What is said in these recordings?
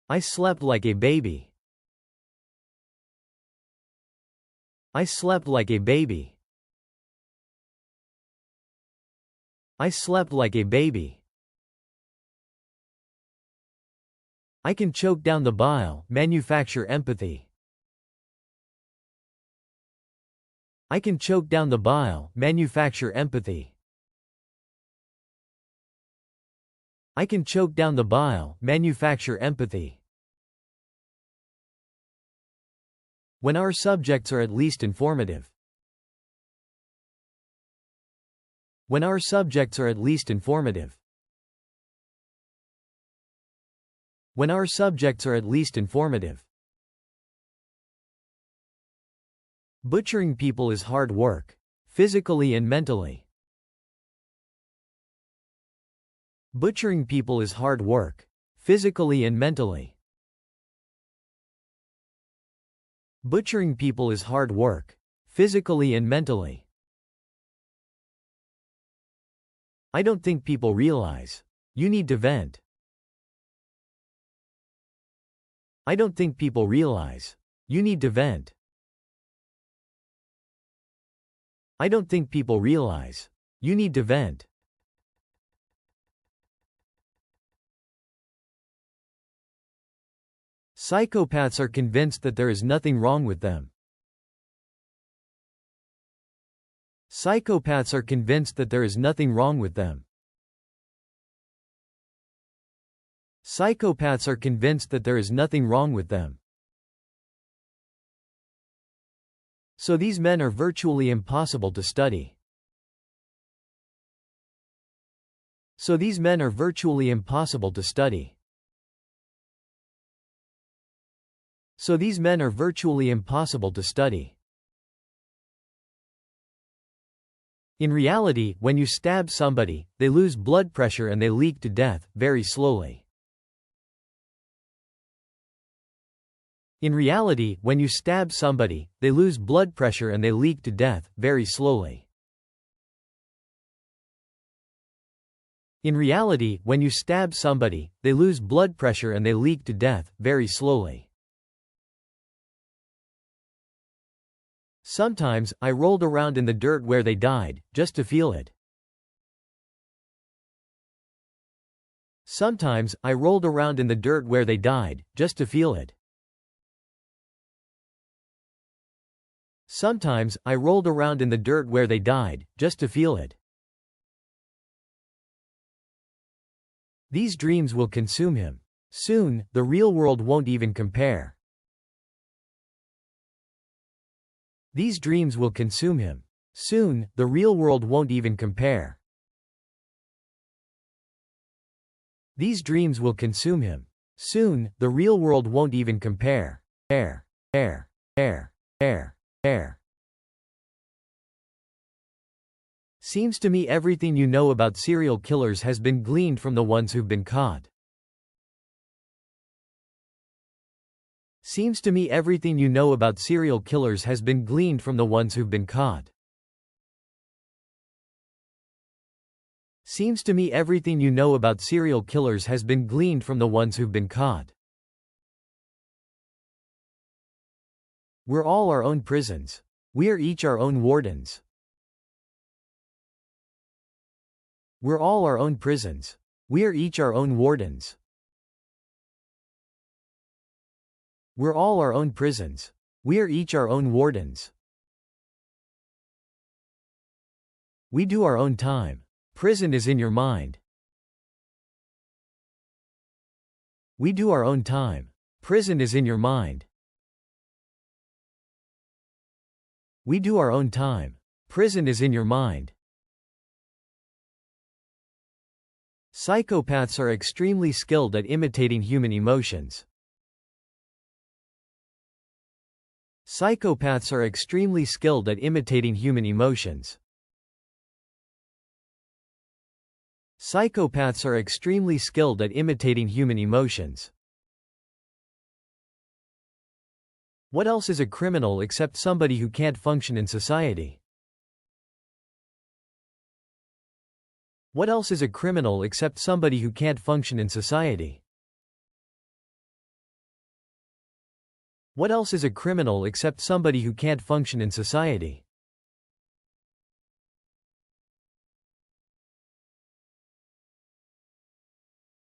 I slept like a baby. I slept like a baby. I slept like a baby. I can choke down the bile, manufacture empathy. I can choke down the bile, manufacture empathy. I can choke down the bile, manufacture empathy. When our subjects are at least informative. When our subjects are at least informative. When our subjects are at least informative. Butchering people is hard work, physically and mentally. Butchering people is hard work, physically and mentally. Butchering people is hard work, physically and mentally. I don't think people realize. You need to vent. I don't think people realize. You need to vent. I don't think people realize. You need to vent. Psychopaths are convinced that there is nothing wrong with them. Psychopaths are convinced that there is nothing wrong with them. Psychopaths are convinced that there is nothing wrong with them. So these men are virtually impossible to study. So these men are virtually impossible to study. So these men are virtually impossible to study. In reality, when you stab somebody, they lose blood pressure and they leak to death, very slowly. In reality, when you stab somebody, they lose blood pressure and they leak to death, very slowly. In reality, when you stab somebody, they lose blood pressure and they leak to death, very slowly. Sometimes, I rolled around in the dirt where they died, just to feel it. Sometimes, I rolled around in the dirt where they died, just to feel it. Sometimes, I rolled around in the dirt where they died, just to feel it. These dreams will consume him. Soon, the real world won't even compare. These dreams will consume him. Soon, the real world won't even compare. These dreams will consume him. Soon, the real world won't even compare. Air. Seems to me everything you know about serial killers has been gleaned from the ones who've been caught. Seems to me everything you know about serial killers has been gleaned from the ones who've been caught. Seems to me everything you know about serial killers has been gleaned from the ones who've been caught. We're all our own prisons. We're each our own wardens. We're all our own prisons. We're each our own wardens. We're all our own prisons. We're each our own wardens. We do our own time. Prison is in your mind. We do our own time. Prison is in your mind. We do our own time. Prison is in your mind. Psychopaths are extremely skilled at imitating human emotions. Psychopaths are extremely skilled at imitating human emotions. Psychopaths are extremely skilled at imitating human emotions. What else is a criminal except somebody who can't function in society? What else is a criminal except somebody who can't function in society? What else is a criminal except somebody who can't function in society?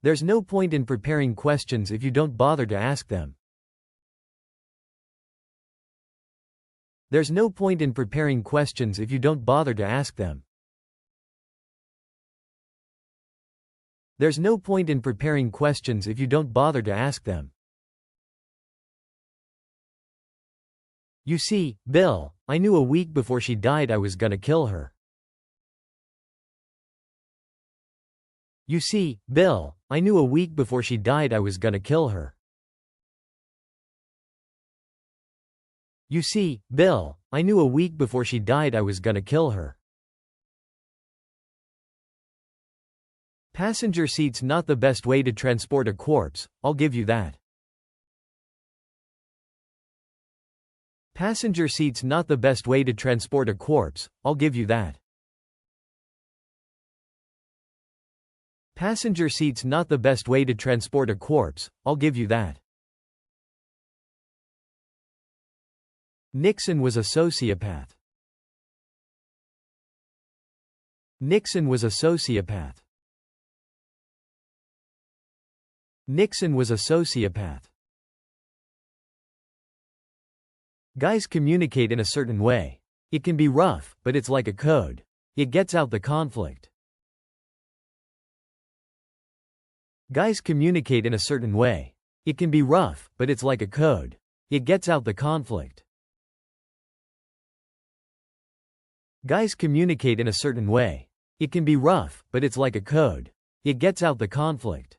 There's no point in preparing questions if you don't bother to ask them. There's no point in preparing questions if you don't bother to ask them. There's no point in preparing questions if you don't bother to ask them. You see, Bill, I knew a week before she died I was gonna kill her. You see, Bill, I knew a week before she died I was gonna kill her. You see, Bill, I knew a week before she died I was gonna kill her. Passenger seat's not the best way to transport a corpse, I'll give you that. Passenger seat's not the best way to transport a corpse, I'll give you that. Passenger seat's not the best way to transport a corpse, I'll give you that. Nixon was a sociopath. Nixon was a sociopath. Nixon was a sociopath. Guys communicate in a certain way. It can be rough, but it's like a code. It gets out the conflict. Guys communicate in a certain way. It can be rough, but it's like a code. It gets out the conflict. Guys communicate in a certain way. It can be rough, but it's like a code. It gets out the conflict.